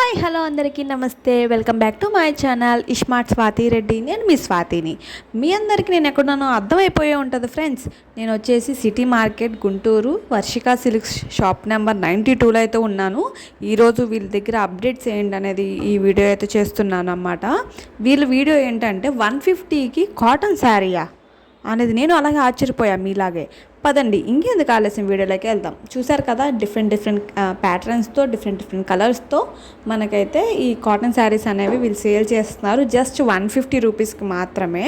Hi hello అందరికీ నమస్తే. Welcome back to my channel iSmart Swathi Reddy. నేను మీ స్వాతిని. మీ అందరికీ నేను ఎక్కడున్నానో అర్థమైపోయే ఉంటుంది ఫ్రెండ్స్. నేను వచ్చేసి city market Guntur Varshika silks shop number 92లో అయితే ఉన్నాను. ఈరోజు వీళ్ళ దగ్గర అప్డేట్స్ ఏంటి అనేది ఈ వీడియో అయితే చేస్తున్నాను అన్నమాట. వీళ్ళ వీడియో ఏంటంటే 150కి కాటన్ శారీయా అనేది నేను అలాగే ఆశ్చర్యపోయాను మీలాగే. పదండి ఇంకెందుకు ఆలస్యం వీడియోలోకి వెళ్దాం. చూసారు కదా డిఫరెంట్ ప్యాటర్న్స్తో డిఫరెంట్ కలర్స్తో మనకైతే ఈ కాటన్ శారీస్ అనేవి వీళ్ళు సేల్ చేస్తున్నారు జస్ట్ 150 రూపీస్కి మాత్రమే.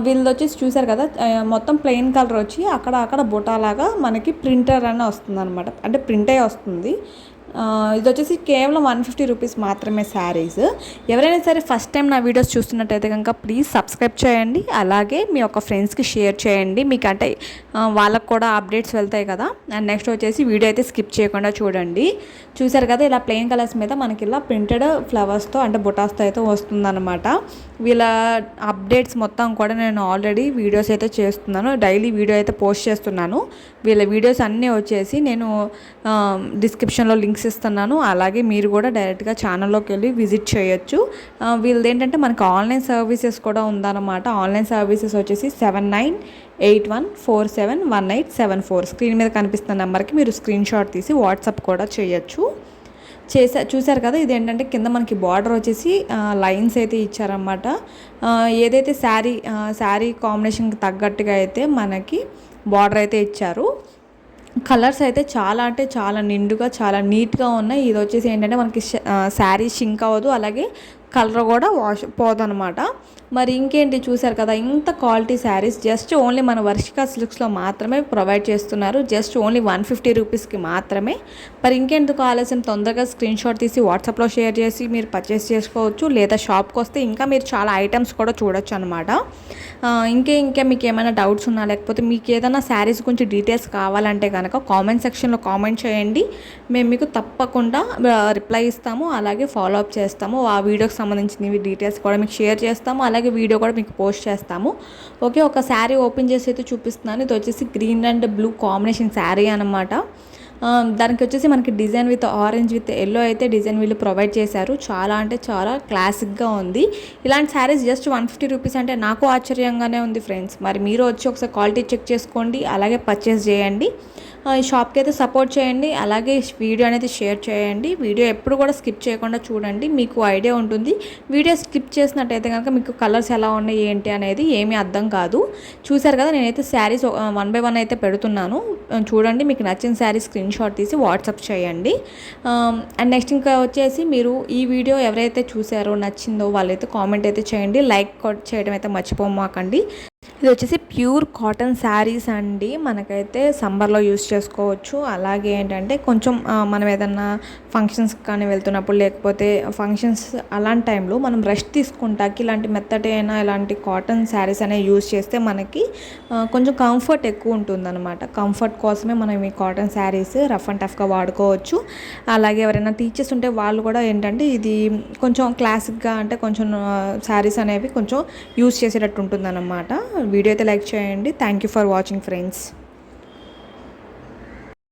వీళ్ళు వచ్చేసి చూసారు కదా మొత్తం ప్లెయిన్ కలర్ వచ్చి అక్కడ బుటాలాగా మనకి ప్రింటర్ అని వస్తుంది అనమాట, అంటే ప్రింటే వస్తుంది. ఇది వచ్చేసి కేవలం 150 రూపీస్ మాత్రమే శారీస్. ఎవరైనా సరే ఫస్ట్ టైం నా వీడియోస్ చూస్తున్నట్టయితే కనుక ప్లీజ్ సబ్స్క్రైబ్ చేయండి, అలాగే మీ యొక్క ఫ్రెండ్స్కి షేర్ చేయండి. మీకు అంటే వాళ్ళకు కూడా అప్డేట్స్ వెళ్తాయి కదా. అండ్ నెక్స్ట్ వచ్చేసి వీడియో అయితే స్కిప్ చేయకుండా చూడండి. చూసారు కదా ఇలా ప్లెయిన్ కలర్స్ మీద మనకి ఇలా ప్రింటెడ్ ఫ్లవర్స్తో అంటే బుటాస్తో అయితే వస్తుందన్నమాట. వీళ్ళ అప్డేట్స్ మొత్తం కూడా నేను ఆల్రెడీ వీడియోస్ అయితే చేస్తున్నాను, డైలీ వీడియో అయితే పోస్ట్ చేస్తున్నాను. వీళ్ళ వీడియోస్ అన్నీ వచ్చేసి నేను డిస్క్రిప్షన్లో లింక్స్ ఇస్తున్నాను, అలాగే మీరు కూడా డైరెక్ట్గా ఛానల్లోకి వెళ్ళి విజిట్ చేయొచ్చు. వీళ్ళది ఏంటంటే మనకి ఆన్లైన్ సర్వీసెస్ కూడా ఉందన్నమాట. ఆన్లైన్ సర్వీసెస్ వచ్చేసి 7981471874 స్క్రీన్ మీద కనిపిస్తున్న నెంబర్కి మీరు స్క్రీన్ షాట్ తీసి వాట్సాప్ కూడా చేయొచ్చు. చూసారు కదా ఇది ఏంటంటే కింద మనకి బార్డర్ వచ్చేసి లైన్స్ అయితే ఇచ్చారన్నమాట. ఏదైతే శారీ కాంబినేషన్కి తగ్గట్టుగా అయితే మనకి బార్డర్ అయితే ఇచ్చారు. కలర్స్ అయితే చాలా అంటే చాలా నిండుగా చాలా నీట్గా ఉన్నాయి. ఇది వచ్చేసి ఏంటంటే మనకి శారీ షింక్ అవ్వదు, అలాగే కలర్ కూడా వాష్ పోదనమాట. మరి ఇంకేంటి చూసారు కదా ఇంత క్వాలిటీ శారీస్ జస్ట్ ఓన్లీ మన వర్షిక సిల్క్స్లో మాత్రమే ప్రొవైడ్ చేస్తున్నారు, జస్ట్ ఓన్లీ 150 రూపీస్కి మాత్రమే. మరి ఇంకెందుకు ఆలస్యం, తొందరగా స్క్రీన్ షాట్ తీసి వాట్సాప్లో షేర్ చేసి మీరు పర్చేస్ చేసుకోవచ్చు, లేదా షాప్కి వస్తే ఇంకా మీరు చాలా ఐటమ్స్ కూడా చూడొచ్చు అనమాట. ఇంకా మీకు ఏమైనా డౌట్స్ ఉన్నా, లేకపోతే మీకు ఏదైనా శారీస్ గురించి డీటెయిల్స్ కావాలంటే కనుక కామెంట్ సెక్షన్లో కామెంట్ చేయండి. మేము మీకు తప్పకుండా రిప్లై ఇస్తాము, అలాగే ఫాలో అప్ చేస్తాము. ఆ వీడియోకి సంబంధించిన డీటెయిల్స్ కూడా మీకు షేర్ చేస్తాము, అలాగే వీడియో కూడా మీకు పోస్ట్ చేస్తాము. ఓకే, ఒక శారీ ఓపెన్ చేసి అయితే చూపిస్తున్నాను. ఇది వచ్చేసి green and blue combination sari అనమాట. దానికి వచ్చేసి మనకి design with orange with yellow అయితే డిజైన్ వీళ్ళు ప్రొవైడ్ చేశారు. చాలా అంటే చాలా క్లాసిక్గా ఉంది. ఇలాంటి శారీస్ జస్ట్ 150 రూపీస్ అంటే నాకు ఆశ్చర్యంగానే ఉంది ఫ్రెండ్స్. మరి మీరు వచ్చి ఒకసారి క్వాలిటీ చెక్ చేసుకోండి, అలాగే పర్చేస్ చేయండి. ఈ షాప్కి అయితే సపోర్ట్ చేయండి, అలాగే వీడియో అనేది షేర్ చేయండి. వీడియో ఎప్పుడు కూడా స్కిప్ చేయకుండా చూడండి, మీకు ఐడియా ఉంటుంది. వీడియో స్కిప్ చేసినట్టయితే కనుక మీకు కలర్స్ ఎలా ఉన్నాయి ఏంటి అనేది ఏమీ అర్థం కాదు. చూసారు కదా నేనైతే శారీస్ 1 by 1 అయితే పెడుతున్నాను. చూడండి, మీకు నచ్చిన శారీ స్క్రీన్ షాట్ తీసి వాట్సాప్ చేయండి. అండ్ నెక్స్ట్ ఇంకా వచ్చేసి మీరు ఈ వీడియో ఎవరైతే చూసారో నచ్చిందో వాళ్ళైతే కామెంట్ అయితే చేయండి, లైక్ చేయడం అయితే మర్చిపోమాకండి. ఇది వచ్చేసి ప్యూర్ కాటన్ శారీస్ అండి. మనకైతే సమ్మర్లో యూస్ చేసుకోవచ్చు. అలాగే ఏంటంటే కొంచెం మనం ఏదన్నా ఫంక్షన్స్కి కానీ వెళ్తున్నప్పుడు, లేకపోతే ఫంక్షన్స్ అలాంటి టైంలో మనం రెస్ట్ తీసుకుంటాకి ఇలాంటి మెత్తటి అయినా ఇలాంటి కాటన్ శారీస్ అనేవి యూస్ చేస్తే మనకి కొంచెం కంఫర్ట్ ఎక్కువ ఉంటుందన్నమాట. కంఫర్ట్ కోసమే మనం ఈ కాటన్ శారీస్ రఫ్ అండ్ టఫ్గా వాడుకోవచ్చు. అలాగే ఎవరైనా టీచర్స్ ఉంటే వాళ్ళు కూడా ఏంటంటే ఇది కొంచెం క్లాసిక్గా అంటే కొంచెం శారీస్ అనేవి కొంచెం యూస్ చేసేటట్టు ఉంటుందన్నమాట. వీడియో అయితే లైక్ చేయండి. Thank you for watching friends.